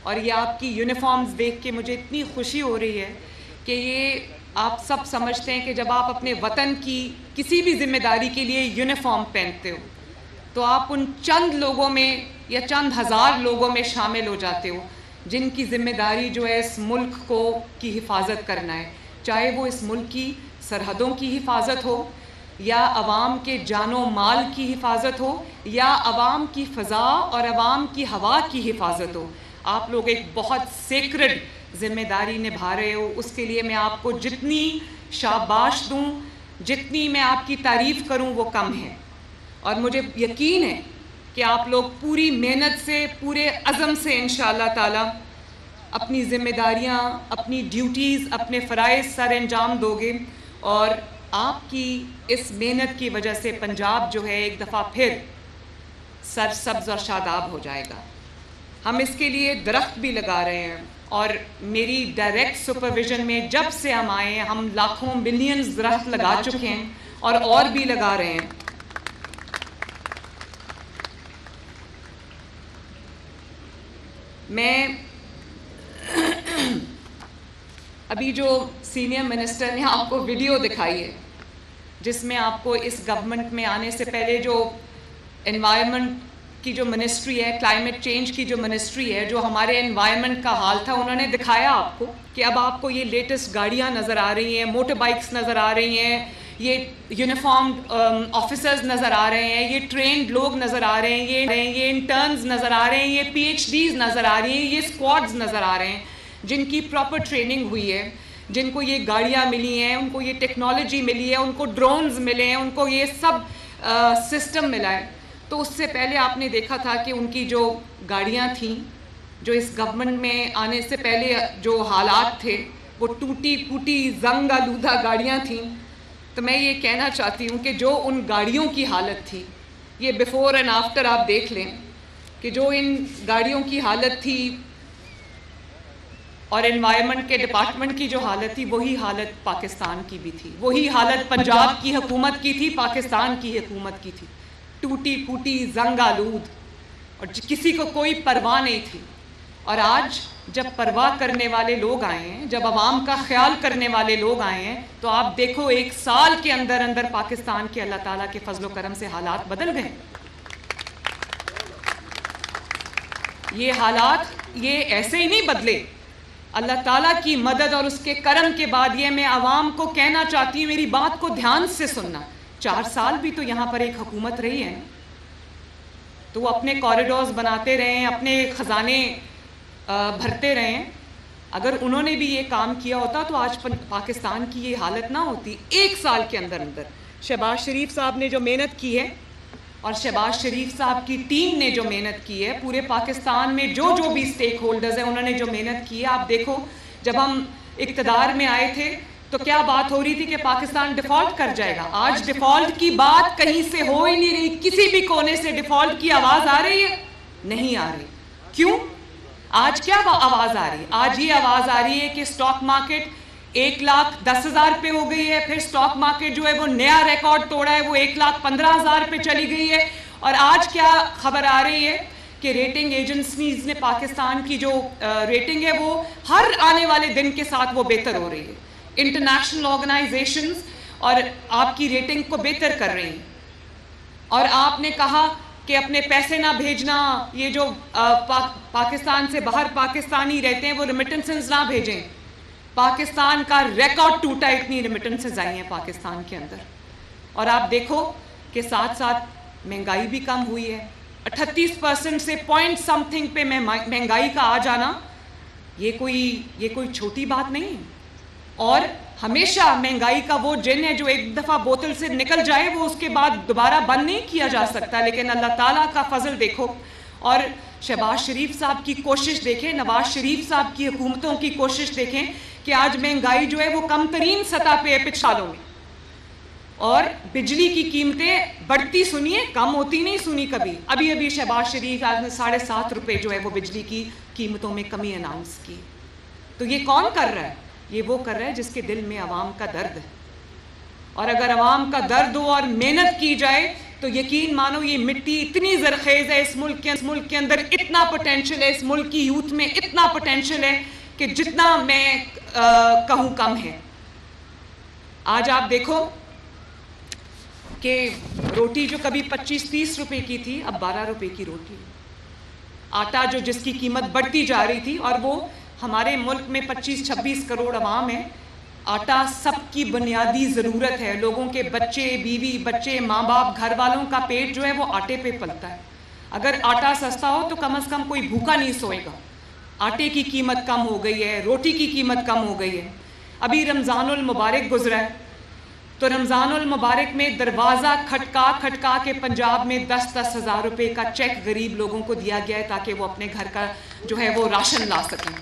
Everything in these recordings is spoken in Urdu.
اور یہ آپ کی یونیفارمز دیکھ کے مجھے اتنی خوشی ہو رہی ہے کہ یہ آپ سب سمجھتے ہیں کہ جب آپ اپنے وطن کی کسی بھی ذمہ داری کے لیے یونیفارم پہنتے ہو تو آپ ان چند لوگوں میں یا چند ہزار لوگوں میں شامل ہو جاتے ہو جن کی ذمہ داری جو ہے اس ملک کو کی حفاظت کرنا ہے، چاہے وہ اس ملک کی سرحدوں کی حفاظت ہو یا عوام کے جان و مال کی حفاظت ہو یا عوام کی فضا اور عوام کی ہوا کی حفاظت ہو۔ آپ لوگ ایک بہت سیکرڈ ذمہ داری نبھا رہے ہو، اس کے لیے میں آپ کو جتنی شاباش دوں، جتنی میں آپ کی تعریف کروں وہ کم ہے، اور مجھے یقین ہے کہ آپ لوگ پوری محنت سے، پورے عزم سے انشاءاللہ تعالی اپنی ذمہ داریاں، اپنی ڈیوٹیز، اپنے فرائض سر انجام دو گے، اور آپ کی اس محنت کی وجہ سے پنجاب جو ہے ایک دفعہ پھر سرسبز اور شاداب ہو جائے گا۔ ہم اس کے لیے درخت بھی لگا رہے ہیں، اور میری ڈائریکٹ سپرویژن میں جب سے ہم آئے ہیں ہم لاکھوں ملینز درخت لگا چکے ہیں اور بھی لگا رہے ہیں۔ میں ابھی جو سینئر منسٹر نے آپ کو ویڈیو دکھائی ہے جس میں آپ کو اس گورنمنٹ میں آنے سے پہلے جو انوائرمنٹ کی جو منسٹری ہے، کلائمیٹ چینج کی جو منسٹری ہے، جو ہمارے انوائرمنٹ کا حال تھا، انہوں نے دکھایا آپ کو کہ اب آپ کو یہ لیٹسٹ گاڑیاں نظر آ رہی ہیں، موٹر بائکس نظر آ رہی ہیں، یہ یونیفارمڈ آفیسرز نظر آ رہے ہیں، یہ ٹرینڈ لوگ نظر آ رہے ہیں، یہ انٹرنز نظر آ رہے ہیں، یہ پی ایچ ڈیز نظر آ رہی ہیں، یہ اسکواڈز نظر آ رہے ہیں جن کی پراپر ٹریننگ ہوئی ہے، جن کو یہ گاڑیاں ملی ہیں، ان کو یہ ٹیکنالوجی ملی ہے، ان کو ڈرونز ملے ہیں، ان کو یہ سب سسٹم ملا ہے۔ تو اس سے پہلے آپ نے دیکھا تھا کہ ان کی جو گاڑیاں تھیں، جو اس گورنمنٹ میں آنے سے پہلے جو حالات تھے، وہ ٹوٹی پھوٹی زنگ آلودہ گاڑیاں تھیں۔ تو میں یہ کہنا چاہتی ہوں کہ جو ان گاڑیوں کی حالت تھی، یہ بیفور اینڈ آفٹر آپ دیکھ لیں کہ جو ان گاڑیوں کی حالت تھی اور انوائرمنٹ کے ڈپارٹمنٹ کی جو حالت تھی، وہی حالت پاکستان کی بھی تھی، وہی حالت پنجاب کی حکومت کی تھی، پاکستان کی حکومت کی تھی، ٹوٹی پھوٹی زنگ آلود، اور کسی کو کوئی پرواہ نہیں تھی۔ اور آج جب پرواہ کرنے والے لوگ آئے ہیں، جب عوام کا خیال کرنے والے لوگ آئے ہیں، تو آپ دیکھو ایک سال کے اندر اندر پاکستان کے اللہ تعالیٰ کے فضل و کرم سے حالات بدل گئے۔ یہ حالات یہ ایسے ہی نہیں بدلے، اللہ تعالیٰ کی مدد اور اس کے کرم کے بعد۔ یہ میں عوام کو کہنا چاہتی ہوں، میری بات کو دھیان سے سننا، 4 سال بھی تو یہاں پر ایک حکومت رہی ہے، تو وہ اپنے کوریڈورز بناتے رہے ہیں، اپنے خزانے بھرتے رہے ہیں۔ اگر انہوں نے بھی یہ کام کیا ہوتا تو آج پاکستان کی یہ حالت نہ ہوتی۔ 1 سال کے اندر اندر شہباز شریف صاحب نے جو محنت کی ہے، اور شہباز شریف صاحب کی ٹیم نے جو محنت کی ہے، پورے پاکستان میں جو بھی سٹیک ہولڈرز ہیں انہوں نے جو محنت کی ہے، آپ دیکھو جب ہم اقتدار میں آئے تھے تو کیا بات ہو رہی تھی کہ پاکستان ڈیفالٹ کر جائے گا۔ آج ڈیفالٹ کی بات کہیں سے ہو ہی نہیں رہی، کسی بھی کونے سے ڈیفالٹ کی آواز آ رہی ہے؟ نہیں آ رہی۔ کیوں؟ آج کیا آواز آ رہی ہے؟ آج یہ آواز آ رہی ہے کہ سٹاک مارکیٹ 1,10,000 پہ ہو گئی ہے، پھر سٹاک مارکیٹ جو ہے وہ نیا ریکارڈ توڑا ہے، وہ 1,15,000 پہ چلی گئی ہے۔ اور آج کیا خبر آ رہی ہے کہ ریٹنگ ایجنسیز نے پاکستان کی جو ریٹنگ ہے وہ ہر آنے والے دن کے ساتھ وہ بہتر ہو رہی ہے۔ انٹرنیشنل آرگنائزیشنز اور آپ کی ریٹنگ کو بہتر کر رہی ہیں۔ اور آپ نے کہا کہ اپنے پیسے نہ بھیجنا، یہ جو پاکستان سے باہر پاکستانی رہتے ہیں وہ ریمیٹنسز نہ بھیجیں۔ پاکستان کا ریکارڈ ٹوٹا، اتنی ریمیٹنسز آئی ہیں پاکستان کے اندر۔ اور آپ دیکھو کہ ساتھ ساتھ مہنگائی بھی کم ہوئی ہے، 38% سے پوائنٹ سم تھنگ پہ مہنگائی کا آ جانا یہ کوئی چھوٹی بات نہیں ہے۔ اور ہمیشہ مہنگائی کا وہ جن ہے جو ایک دفعہ بوتل سے نکل جائے وہ اس کے بعد دوبارہ بند نہیں کیا جا سکتا، لیکن اللہ تعالیٰ کا فضل دیکھو اور شہباز شریف صاحب کی کوشش دیکھیں، نواز شریف صاحب کی حکومتوں کی کوشش دیکھیں کہ آج مہنگائی جو ہے وہ کم ترین سطح پہ ہے پچھلے سالوں میں، اور بجلی کی قیمتیں بڑھتی سنیے، کم ہوتی نہیں سنی کبھی۔ ابھی شہباز شریف آج نے 7.5 روپے جو ہے وہ بجلی کی قیمتوں میں کمی اناؤنس کی۔ تو یہ کون کر رہا ہے؟ یہ وہ کر رہا ہے جس کے دل میں عوام کا درد ہے، اور اگر عوام کا درد ہو اور محنت کی جائے تو یقین مانو یہ مٹی اتنی زرخیز ہے اس ملک کے اندر اتنا پوٹینشل ہے، اس ملک کی یوتھ میں اتنا پوٹینشل ہے کہ جتنا میں کہوں کم ہے۔ آج آپ دیکھو کہ روٹی جو کبھی 25-30 روپے کی تھی اب 12 روپے کی روٹی، آٹا جو جس کی قیمت بڑھتی جا رہی تھی، اور وہ ہمارے ملک میں 25-26 کروڑ عوام ہیں، آٹا سب کی بنیادی ضرورت ہے، لوگوں کے بچے، بیوی بچے، ماں باپ، گھر والوں کا پیٹ جو ہے وہ آٹے پہ پلتا ہے۔ اگر آٹا سستا ہو تو کم از کم کوئی بھوکا نہیں سوئے گا۔ آٹے کی قیمت کم ہو گئی ہے، روٹی کی قیمت کم ہو گئی ہے۔ ابھی رمضان المبارک گزرا ہے، تو رمضان المبارک میں دروازہ کھٹکا کے پنجاب میں 10-10 ہزار روپے کا چیک غریب لوگوں کو دیا گیا ہے تاکہ وہ اپنے گھر کا جو ہے وہ راشن لا سکیں۔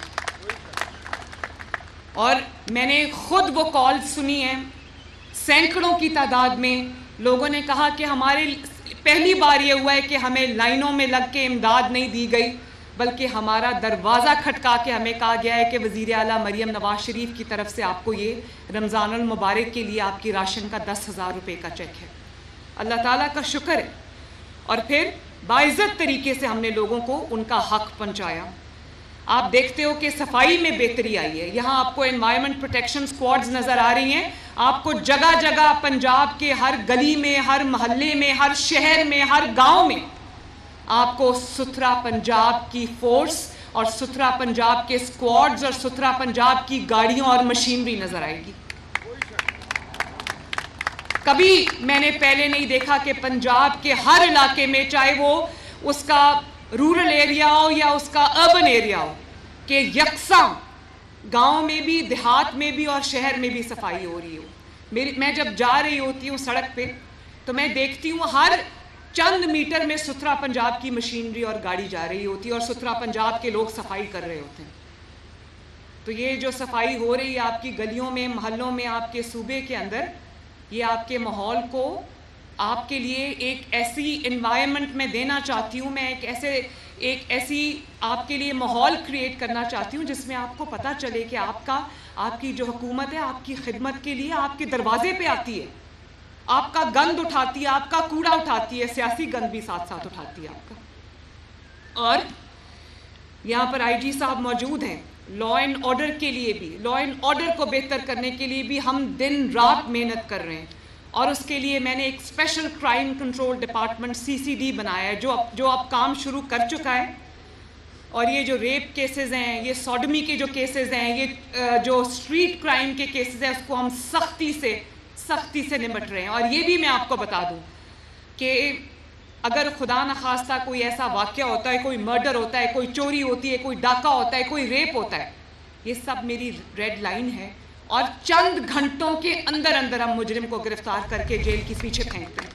اور میں نے خود وہ کال سنی ہے، سینکڑوں کی تعداد میں لوگوں نے کہا کہ ہمارے پہلی بار یہ ہوا ہے کہ ہمیں لائنوں میں لگ کے امداد نہیں دی گئی، بلکہ ہمارا دروازہ کھٹکا کے ہمیں کہا گیا ہے کہ وزیر اعلیٰ مریم نواز شریف کی طرف سے آپ کو یہ رمضان المبارک کے لیے آپ کی راشن کا 10,000 روپے کا چیک ہے۔ اللہ تعالیٰ کا شکر ہے۔ اور پھر باعزت طریقے سے ہم نے لوگوں کو ان کا حق پہنچایا۔ آپ دیکھتے ہو کہ صفائی میں بہتری آئی ہے، یہاں آپ کو انوائرمنٹ پروٹیکشن سکواڈز نظر آ رہی ہیں، آپ کو جگہ جگہ پنجاب کے ہر گلی میں، ہر محلے میں، ہر شہر میں، ہر گاؤں میں آپ کو ستھرا پنجاب کی فورس اور ستھرا پنجاب کے سکواڈز اور ستھرا پنجاب کی گاڑیوں اور مشینری نظر آئے گی۔ کبھی میں نے پہلے نہیں دیکھا کہ پنجاب کے ہر علاقے میں، چاہے وہ اس کا رورل ایریا ہو یا اس کا اربن ایریا ہو، کہ یکساں گاؤں میں بھی، دیہات میں بھی اور شہر میں بھی صفائی ہو رہی ہو۔ میں جب جا رہی ہوتی ہوں سڑک پہ تو میں دیکھتی ہوں ہر چند میٹر میں ستھرا پنجاب کی مشینری اور گاڑی جا رہی ہوتی ہے اور ستھرا پنجاب کے لوگ صفائی کر رہے ہوتے ہیں۔ تو یہ جو صفائی ہو رہی ہے آپ کی گلیوں میں، محلوں میں، آپ کے صوبے کے اندر، یہ آپ کے ماحول کو آپ کے لیے ایک ایسی انوائرمنٹ میں دینا چاہتی ہوں، میں ایک ایسی آپ کے لیے ماحول کریٹ کرنا چاہتی ہوں جس میں آپ کو پتہ چلے کہ آپ کی جو حکومت ہے آپ کی خدمت کے لیے آپ کے دروازے پہ آتی ہے، آپ کا گند اٹھاتی ہے، آپ کا کوڑا اٹھاتی ہے، سیاسی گند بھی ساتھ ساتھ اٹھاتی ہے آپ کا۔ اور یہاں پر آئی جی صاحب موجود ہیں، لا اینڈ آرڈر کے لیے بھی، لا اینڈ آرڈر کو بہتر کرنے کے لیے بھی ہم دن رات محنت کر رہے ہیں، اور اس کے لیے میں نے ایک special crime control department CCD بنایا ہے جو اب کام شروع کر چکا ہے۔ اور یہ جو ریپ کیسز ہیں، یہ سوڈمی کے جو کیسز ہیں، یہ جو اسٹریٹ کرائم کے کیسز ہیں، اس کو ہم سختی سے نمٹ رہے ہیں۔ اور یہ بھی میں آپ کو بتا دوں کہ اگر خدا نخواستہ کوئی ایسا واقعہ ہوتا ہے، کوئی مرڈر ہوتا ہے، کوئی چوری ہوتی ہے، کوئی ڈاکہ ہوتا ہے، کوئی ریپ ہوتا ہے، یہ سب میری ریڈ لائن ہے، اور چند گھنٹوں کے اندر ہم مجرم کو گرفتار کر کے جیل کے پیچھے پھینکتے ہیں۔